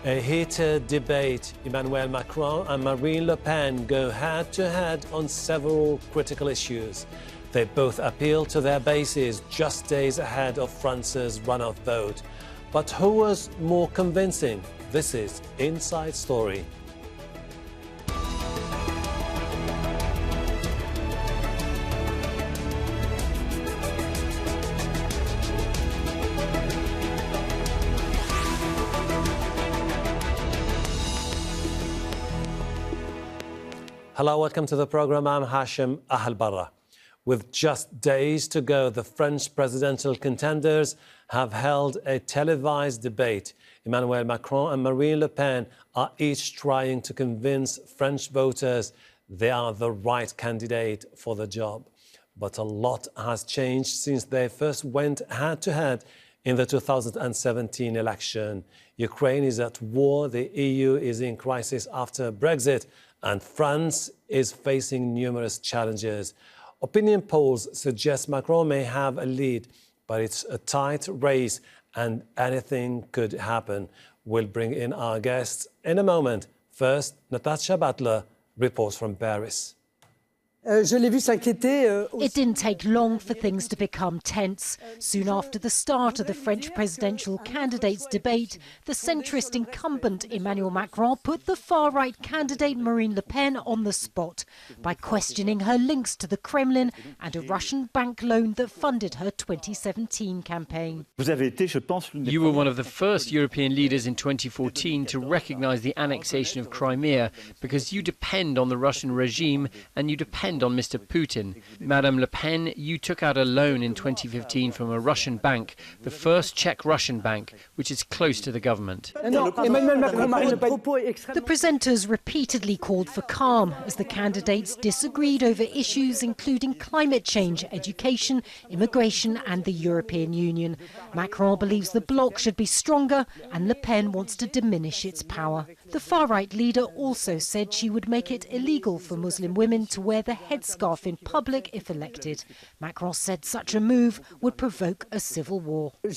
A heated debate. Emmanuel Macron and Marine Le Pen go head-to-head on several critical issues. They both appeal to their bases just days ahead of France's runoff vote. But who was more convincing? This is Inside Story. Hello, welcome to the program. I'm Hashem Ahelbarra. With just days to go, the French presidential contenders have held a televised debate. Emmanuel Macron and Marine Le Pen are each trying to convince French voters they are the right candidate for the job. But a lot has changed since they first went head-to-head in the 2017 election. Ukraine is at war, the EU is in crisis after Brexit, and France is facing numerous challenges. Opinion polls suggest Macron may have a lead, but it's a tight race and anything could happen. We'll bring in our guests in a moment. First, Natasha Butler reports from Paris. It didn't take long for things to become tense. Soon after the start of the French presidential candidates debate, the centrist incumbent Emmanuel Macron put the far-right candidate Marine Le Pen on the spot by questioning her links to the Kremlin and a Russian bank loan that funded her 2017 campaign. You were one of the first European leaders in 2014 to recognize the annexation of Crimea because you depend on the Russian regime and you depend on Mr. Putin. Madame Le Pen, you took out a loan in 2015 from a Russian bank, the first Czech Russian bank, which is close to the government. The presenters repeatedly called for calm as the candidates disagreed over issues including climate change, education, immigration and the European Union. Macron believes the bloc should be stronger and Le Pen wants to diminish its power. The far-right leader also said she would make it illegal for Muslim women to wear the headscarf in public if elected. Macron said such a move would provoke a civil war. I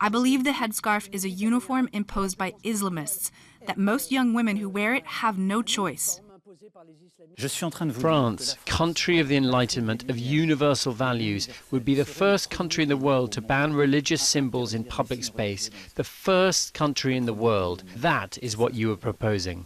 believe the headscarf is a uniform imposed by Islamists, that most young women who wear it have no choice. France, country of the Enlightenment, of universal values, would be the first country in the world to ban religious symbols in public space. The first country in the world. That is what you are proposing.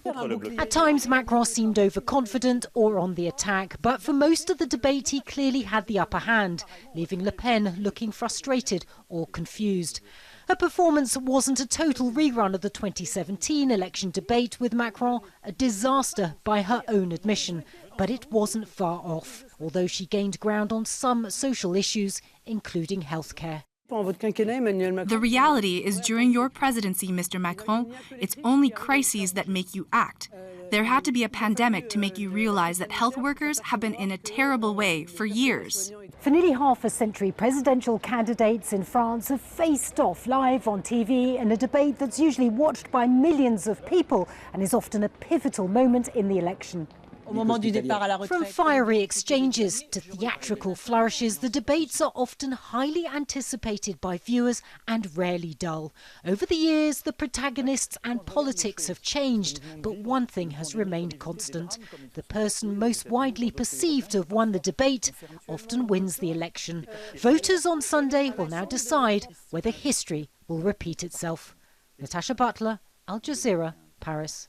At times, Macron seemed overconfident or on the attack, but for most of the debate, he clearly had the upper hand, leaving Le Pen looking frustrated or confused. Her performance wasn't a total rerun of the 2017 election debate, with Macron a disaster by her own admission. But it wasn't far off, although she gained ground on some social issues, including healthcare. The reality is during your presidency, Mr. Macron, it's only crises that make you act. There had to be a pandemic to make you realize that health workers have been in a terrible way for years. For nearly half a century, presidential candidates in France have faced off live on TV in a debate that's usually watched by millions of people and is often a pivotal moment in the election. From fiery exchanges to theatrical flourishes, the debates are often highly anticipated by viewers and rarely dull. Over the years, the protagonists and politics have changed, but one thing has remained constant. The person most widely perceived to have won the debate often wins the election. Voters on Sunday will now decide whether history will repeat itself. Natasha Butler, Al Jazeera, Paris.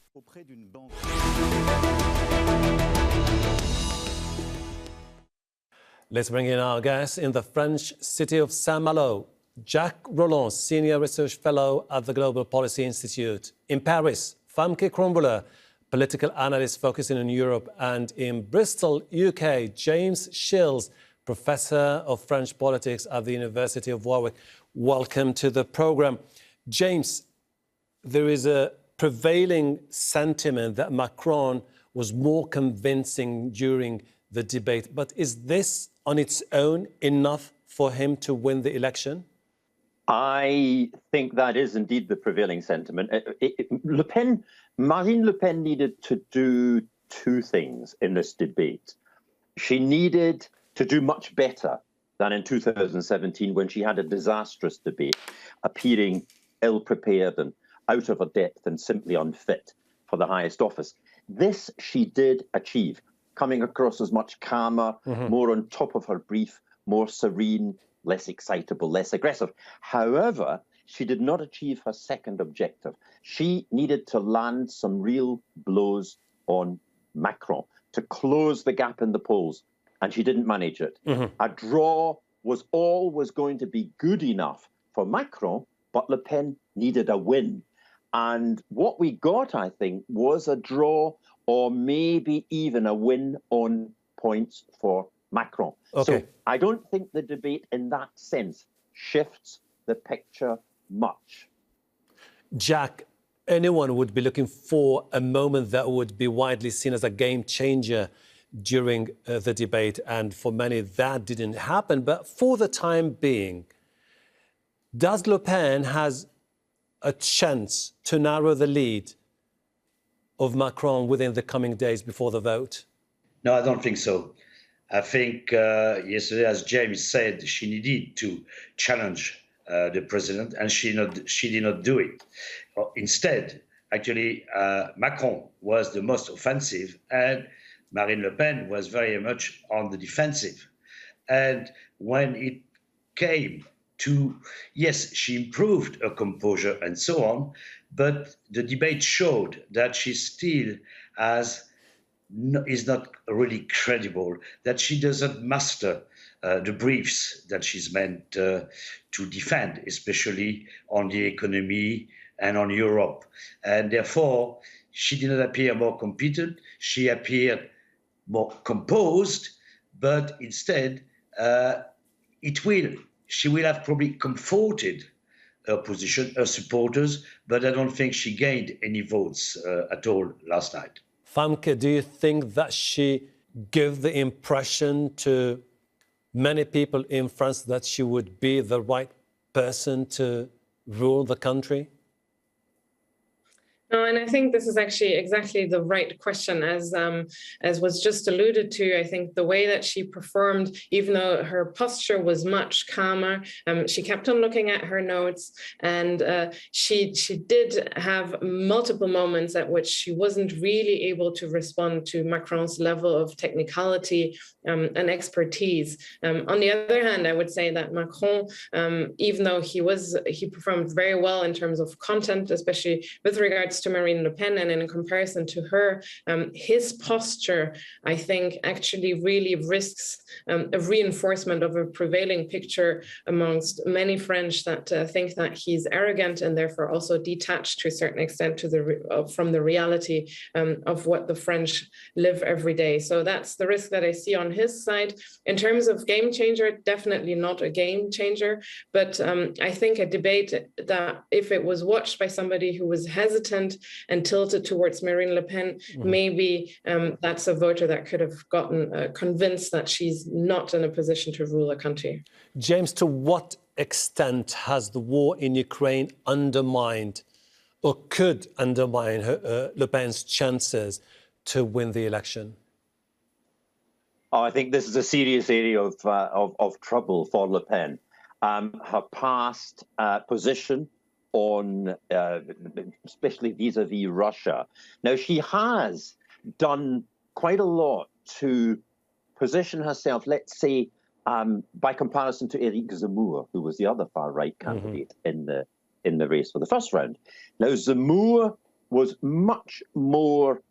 Let's bring in our guest in the French city of Saint-Malo, Jacques, Senior Research Fellow at the Global Policy Institute. In Paris, Famke Krumbmuller, Political Analyst focusing on Europe. And in Bristol, UK, James Shields, Professor of French Politics at the University of Warwick. Welcome to the program. James, there is a prevailing sentiment that Macron was more convincing during the debate. But is this on its own enough for him to win the election? I think that is indeed the prevailing sentiment. Marine Le Pen needed to do two things in this debate. She needed to do much better than in 2017 when she had a disastrous debate, appearing ill-prepared and out of her depth and simply unfit for the highest office. This she did achieve, coming across as much calmer, more on top of her brief, more serene, less excitable, less aggressive. However, she did not achieve her second objective. She needed to land some real blows on Macron to close the gap in the polls, and she didn't manage it. A draw was always going to be good enough for Macron, but Le Pen needed a win. And what we got, I think, was a draw or maybe even a win on points for Macron. Okay. So I don't think the debate in that sense shifts the picture much. Jacques, anyone would be looking for a moment that would be widely seen as a game changer during the debate, and for many that didn't happen. But for the time being, does Le Pen has a chance to narrow the lead of Macron within the coming days before the vote? No, I don't think so. I think yesterday, as James said, she needed to challenge the president, and she did not do it. Instead, actually, Macron was the most offensive, and Marine Le Pen was very much on the defensive. And when it came to, yes, she improved her composure and so on, but the debate showed that she still is not really credible, that she doesn't master the briefs that she's meant to defend, especially on the economy and on Europe. And therefore, she did not appear more competent. She appeared more composed, but instead, she will have probably comforted her position, her supporters, but I don't think she gained any votes at all last night. Famke, do you think that she gave the impression to many people in France that she would be the right person to rule the country? No, and I think this is actually exactly the right question, as was just alluded to. I think the way that she performed, even though her posture was much calmer, she kept on looking at her notes, and she did have multiple moments at which she wasn't really able to respond to Macron's level of technicality and expertise. On the other hand, I would say that Macron, even though he performed very well in terms of content, especially with regards to Marine Le Pen, and in comparison to her, his posture, I think, actually really risks a reinforcement of a prevailing picture amongst many French that think that he's arrogant and therefore also detached to a certain extent from the reality of what the French live every day. So that's the risk that I see on his side. In terms of game changer, definitely not a game changer, but I think a debate that if it was watched by somebody who was hesitant and tilted towards Marine Le Pen, maybe that's a voter that could have gotten convinced that she's not in a position to rule a country. James, to what extent has the war in Ukraine undermined or could undermine Le Pen's chances to win the election? Oh, I think this is a serious area of trouble for Le Pen. Her past position on, especially vis-a-vis Russia. Now, she has done quite a lot to position herself, let's say, by comparison to Eric Zemmour, who was the other far-right candidate in the race for the first round. Now, Zemmour was much more,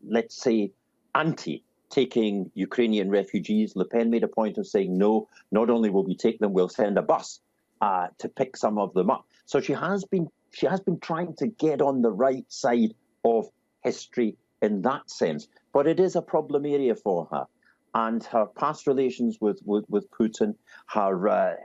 let's say, anti-taking Ukrainian refugees. Le Pen made a point of saying, no, not only will we take them, we'll send a bus to pick some of them up. So she has been trying to get on the right side of history in that sense. But it is a problem area for her. And her past relations with Putin, her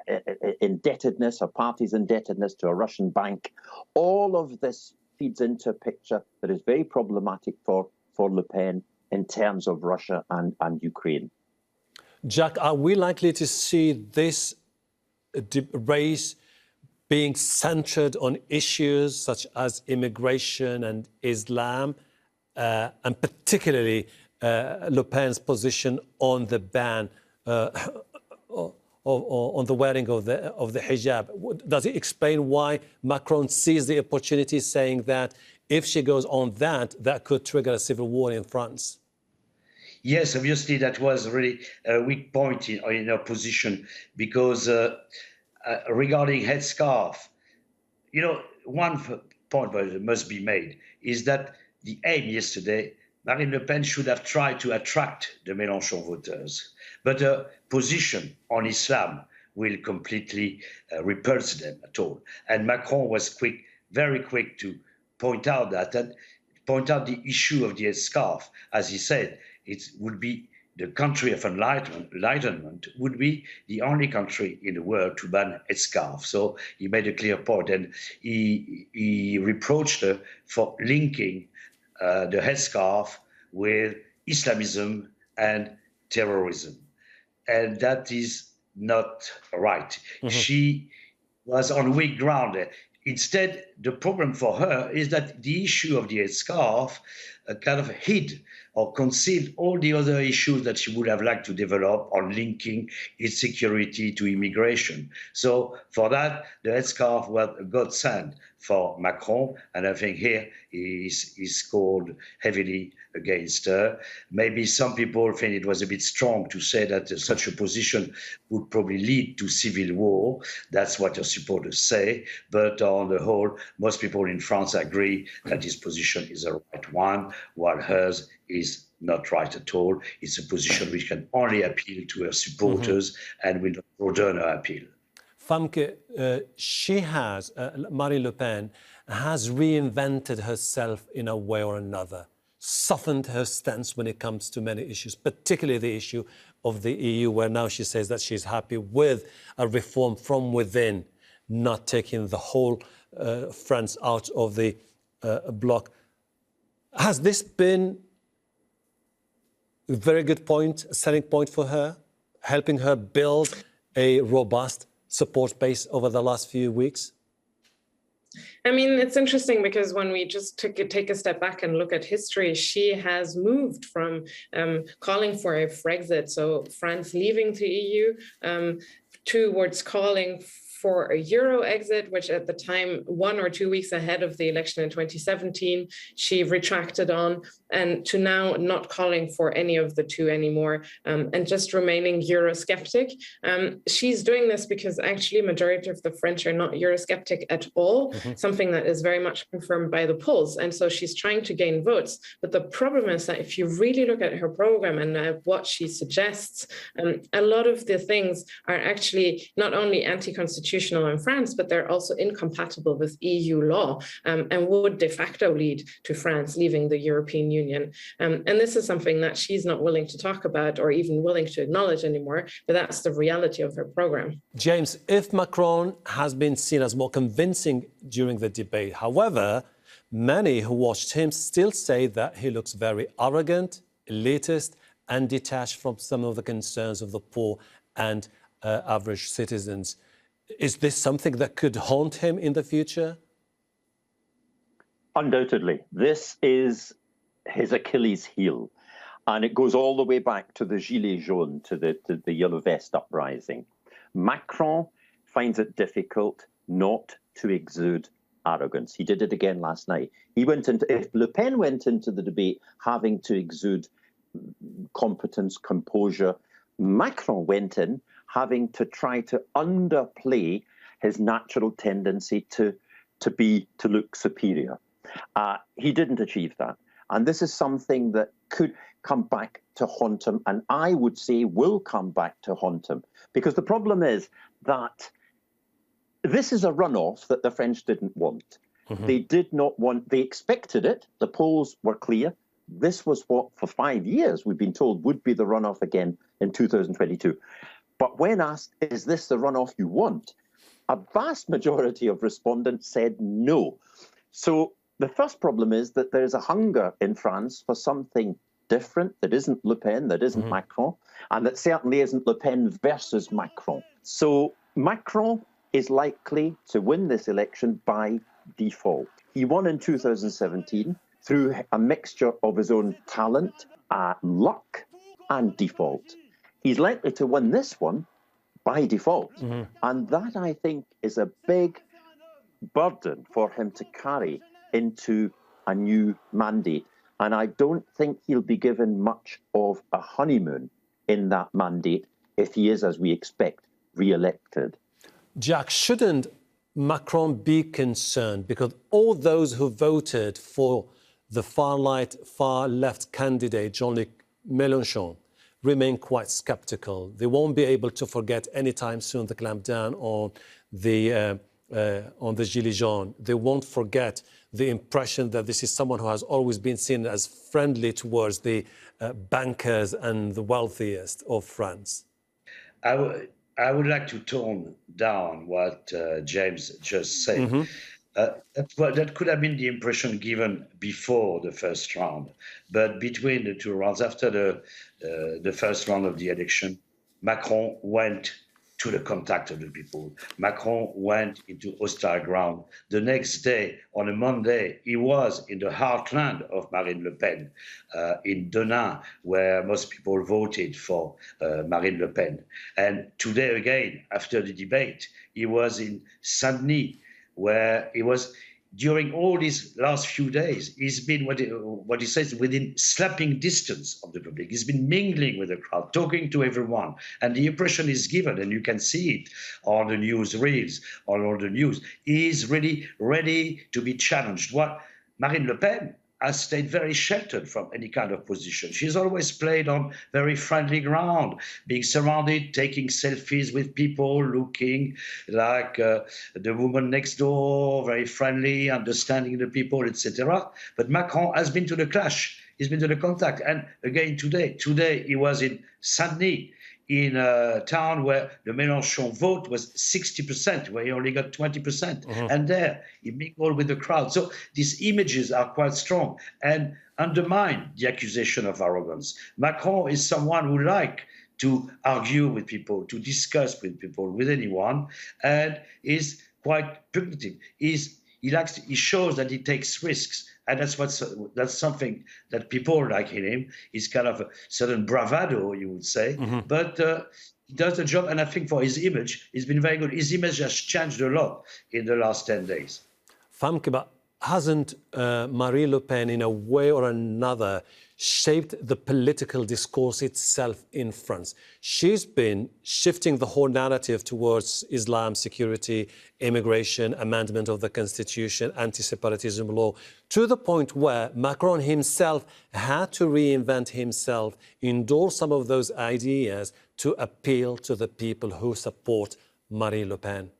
indebtedness, her party's indebtedness to a Russian bank, all of this feeds into a picture that is very problematic for Le Pen in terms of Russia and Ukraine. Jacques, are we likely to see this race being centred on issues such as immigration and Islam, and particularly Le Pen's position on the ban on the wearing of the hijab. Does it explain why Macron sees the opportunity, saying that if she goes on that could trigger a civil war in France? Yes, obviously that was really a weak point in her position, because regarding headscarf, one point that must be made is that the aim yesterday, Marine Le Pen should have tried to attract the Mélenchon voters, but her position on Islam will completely repulse them at all. And Macron was very quick to point out the issue of the headscarf. As he said, it would be the country of enlightenment would be the only country in the world to ban headscarf. So he made a clear point, and he reproached her for linking the headscarf with Islamism and terrorism. And that is not right. Mm-hmm. She was on weak ground. Instead, the problem for her is that the issue of the headscarf kind of hid or concealed all the other issues that she would have liked to develop on linking insecurity to immigration. So for that, the headscarf was a godsend for Macron, and I think here he scored heavily against her. Maybe some people think it was a bit strong to say that such a position would probably lead to civil war. That's what her supporters say. But on the whole, most people in France agree that this position is a right one, while hers is not right at all. It's a position which can only appeal to her supporters and will not broaden her appeal. Famke, Marine Le Pen has reinvented herself in a way or another, softened her stance when it comes to many issues, particularly the issue of the EU, where now she says that she's happy with a reform from within, not taking the whole France out of the bloc. Has this been a very good point, a selling point for her, helping her build a robust support base over the last few weeks? I mean, it's interesting because when we just take a step back and look at history, she has moved from calling for a Frexit, so France leaving the EU, towards calling for a Euro exit, which at the time, 1 or 2 weeks ahead of the election in 2017, she retracted on, and to now not calling for any of the two anymore, and just remaining Eurosceptic. She's doing this because actually a majority of the French are not Eurosceptic at all, something that is very much confirmed by the polls. And so she's trying to gain votes. But the problem is that if you really look at her program and what she suggests, a lot of the things are actually not only anti-constitutional in France, but they're also incompatible with EU law, and would de facto lead to France leaving the European Union. And this is something that she's not willing to talk about or even willing to acknowledge anymore, but that's the reality of her program. James, if Macron has been seen as more convincing during the debate, however, many who watched him still say that he looks very arrogant, elitist, and detached from some of the concerns of the poor and average citizens. Is this something that could haunt him in the future? Undoubtedly. This is his Achilles heel. And it goes all the way back to the Gilets jaunes, to the Yellow Vest uprising. Macron finds it difficult not to exude arrogance. He did it again last night. If Le Pen went into the debate having to exude competence, composure, Macron went in having to try to underplay his natural tendency to look superior. He didn't achieve that. And this is something that could come back to haunt him, and I would say will come back to haunt him. Because the problem is that this is a runoff that the French didn't want. They did not want, they expected it. The polls were clear. This was what, for 5 years, we've been told would be the runoff again in 2022. But when asked, is this the runoff you want? A vast majority of respondents said no. So the first problem is that there is a hunger in France for something different that isn't Le Pen, that isn't Macron, and that certainly isn't Le Pen versus Macron. So Macron is likely to win this election by default. He won in 2017 through a mixture of his own talent, luck, and default. He's likely to win this one by default. And that, I think, is a big burden for him to carry into a new mandate. And I don't think he'll be given much of a honeymoon in that mandate if he is, as we expect, re-elected. Jacques, shouldn't Macron be concerned? Because all those who voted for the far-right, far-left candidate, Jean-Luc Mélenchon, remain quite sceptical. They won't be able to forget anytime soon the clampdown on the Gilets jaunes. They won't forget the impression that this is someone who has always been seen as friendly towards the bankers and the wealthiest of France. I would like to tone down what James just said. That could have been the impression given before the first round. But between the two rounds, after the first round of the election, Macron went to the contact of the people. Macron went into hostile ground. The next day, on a Monday, he was in the heartland of Marine Le Pen, in Denain, where most people voted for Marine Le Pen. And today again, after the debate, he was in Saint-Denis, where he was, during all these last few days, he's been what he says within slapping distance of the public. He's been mingling with the crowd, talking to everyone. And the impression is given, and you can see it on the news reels, on all the news, he's really ready to be challenged. What Marine Le Pen has stayed very sheltered from any kind of position. She's always played on very friendly ground, being surrounded, taking selfies with people, looking like the woman next door, very friendly, understanding the people, etc. But Macron has been to the clash. He's been to the contact. And again, today he was in Saint-Denis, in a town where the Mélenchon vote was 60%, where he only got 20%. And there, he mingled with the crowd. So these images are quite strong and undermine the accusation of arrogance. Macron is someone who likes to argue with people, to discuss with people, with anyone, and is quite pugnative. He shows that he takes risks. And that's something that people like in him is kind of a certain bravado, you would say. But he does the job, and I think for his image, he's been very good. His image has changed a lot in the last 10 days. Famke, but hasn't Marine Le Pen, in a way or another, shaped the political discourse itself in France? She's been shifting the whole narrative towards Islam, security, immigration, amendment of the constitution, anti-separatism law, to the point where Macron himself had to reinvent himself, endorse some of those ideas to appeal to the people who support Marine Le Pen.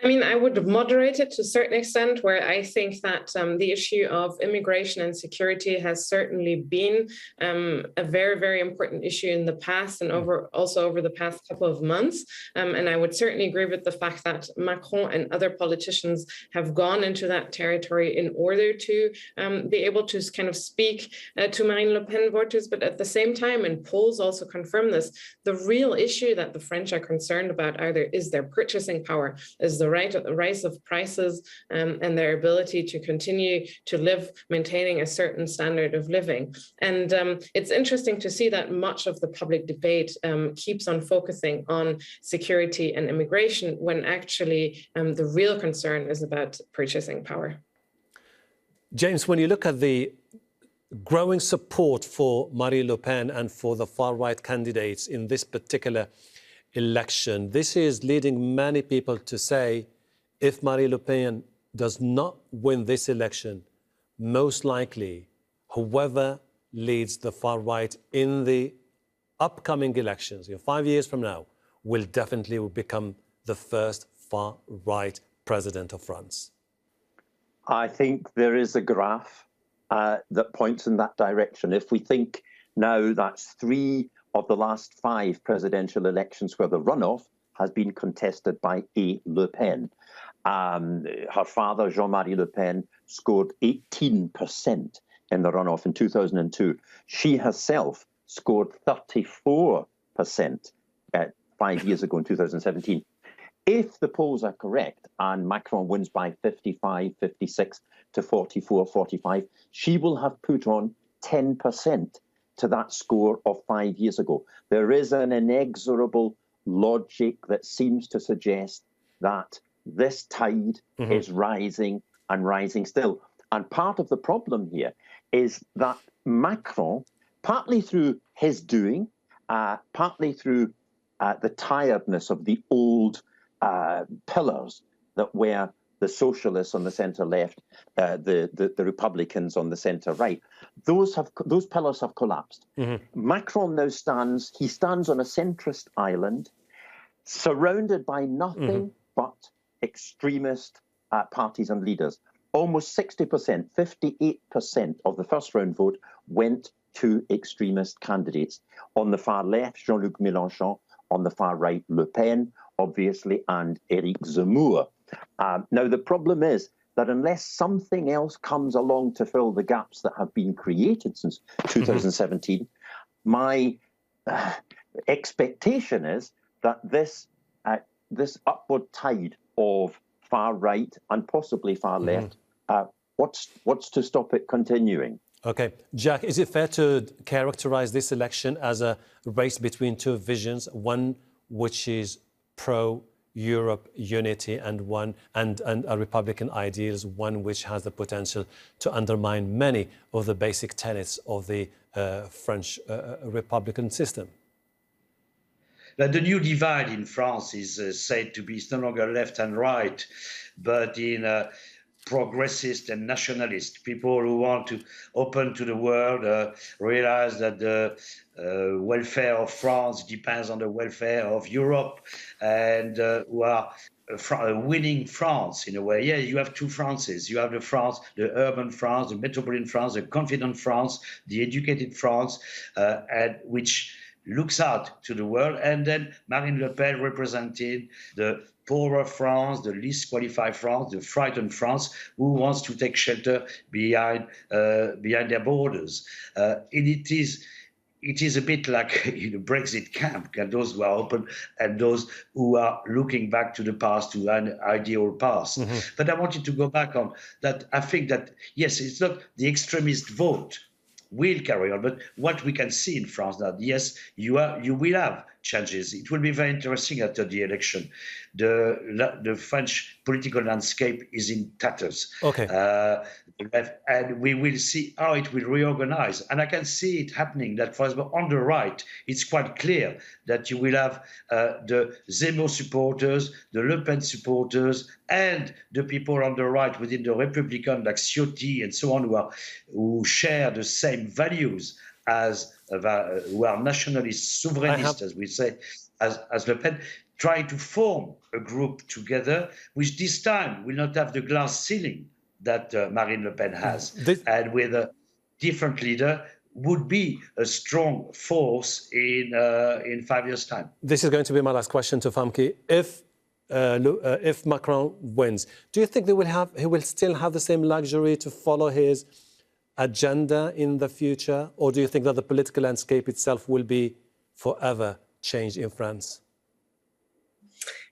I mean, I would moderate it to a certain extent, where I think that the issue of immigration and security has certainly been a very, very important issue in the past and also over the past couple of months. And I would certainly agree with the fact that Macron and other politicians have gone into that territory in order to be able to kind of speak to Marine Le Pen voters. But at the same time, and polls also confirm this, the real issue that the French are concerned about is their purchasing power, is the rise of prices and their ability to continue to live, maintaining a certain standard of living. And it's interesting to see that much of the public debate keeps on focusing on security and immigration, when actually the real concern is about purchasing power. James, when you look at the growing support for Marine Le Pen and for the far-right candidates in this particular election, this is leading many people to say, if Marine Le Pen does not win this election, most likely whoever leads the far right in the upcoming elections, 5 years from now, will definitely become the first far right president of France. I think there is a graph that points in that direction. If we think now that's 3 of the last 5 presidential elections where the runoff has been contested by a Le Pen. Her father, Jean-Marie Le Pen, scored 18% in the runoff in 2002. She herself scored 34% 5 years ago in 2017. If the polls are correct and Macron wins by 55, 56 to 44, 45, she will have put on 10% to that score of 5 years ago. There is an inexorable logic that seems to suggest that this tide is rising and rising still. And part of the problem here is that Macron, partly through his doing, partly through the tiredness of the old pillars that were the socialists on the centre-left, the Republicans on the centre-right, those pillars have collapsed. Macron now stands on a centrist island, surrounded by nothing but extremist parties and leaders. Almost 60%, 58% of the first round vote went to extremist candidates. On the far left, Jean-Luc Mélenchon. On the far right, Le Pen, obviously, and Éric Zemmour. Now, the problem is that unless something else comes along to fill the gaps that have been created since 2017, my expectation is that this upward tide of far right and possibly far left, what's to stop it continuing? Okay. Jacques, is it fair to characterize this election as a race between two visions, one which is pro-Europe unity and a Republican ideals, one which has the potential to undermine many of the basic tenets of the French Republican system? But the new divide in France is said to be no longer left and right, but in progressist and nationalist, people who want to open to the world, realize that the welfare of France depends on the welfare of Europe, and who are winning France in a way. Yeah, you have two Frances. You have the urban France, the metropolitan France, the confident France, the educated France, and which looks out to the world, and then Marine Le Pen represented the poorer France, the least qualified France, the frightened France, who wants to take shelter behind their borders. It is a bit like Brexit camp, and those who are open and those who are looking back to the past, to an ideal past. But I wanted to go back on that. I think that, yes, it's not the extremist vote will carry on, but what we can see in France now, yes, you will have changes. It will be very interesting after the election. The French political landscape is in tatters. Okay. And we will see how it will reorganize. And I can see it happening that, for example, on the right, it's quite clear that you will have the Zemmour supporters, the Le Pen supporters, and the people on the right within the Republican, like Ciotti and so on, who share the same values as who are nationalists, souverainists, as we say, as Le Pen, trying to form a group together, which this time will not have the glass ceiling that Marine Le Pen has, and with a different leader would be a strong force in 5 years' time. This is going to be my last question to Famke. If Macron wins, do you think he will still have the same luxury to follow his agenda in the future, or do you think that the political landscape itself will be forever changed in France?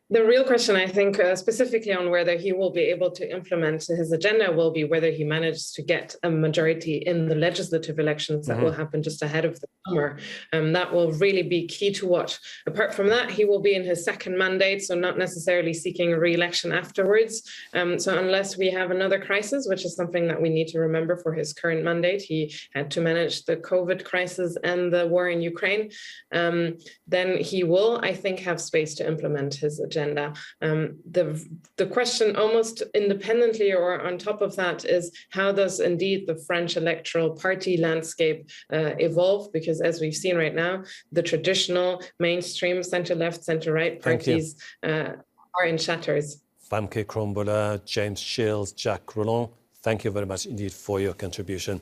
The real question, I think, specifically on whether he will be able to implement his agenda will be whether he manages to get a majority in the legislative elections that will happen just ahead of the summer. That will really be key to watch. Apart from that, he will be in his second mandate, so not necessarily seeking a re-election afterwards. So unless we have another crisis, which is something that we need to remember for his current mandate, he had to manage the COVID crisis and the war in Ukraine, then he will, I think, have space to implement his agenda. The question, almost independently or on top of that, is how does indeed the French electoral party landscape evolve? Because as we've seen right now, the traditional mainstream centre-left, centre-right parties are in shatters. Famke, Krumbmuller, James Shields, Jacques, Reland, thank you very much indeed for your contribution.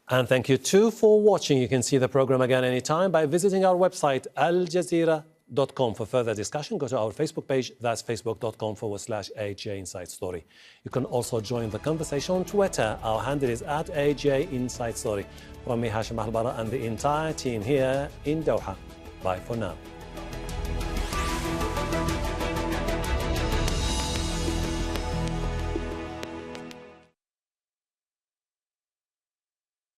And thank you too for watching. You can see the program again anytime by visiting our website, Jazeera.com. For further discussion, go to our Facebook page. That's facebook.com/AJ Inside Story. You can also join the conversation on Twitter. Our handle is @AJ Inside Story. From me, Hashem, Ahelbarra, and the entire team here in Doha. Bye for now.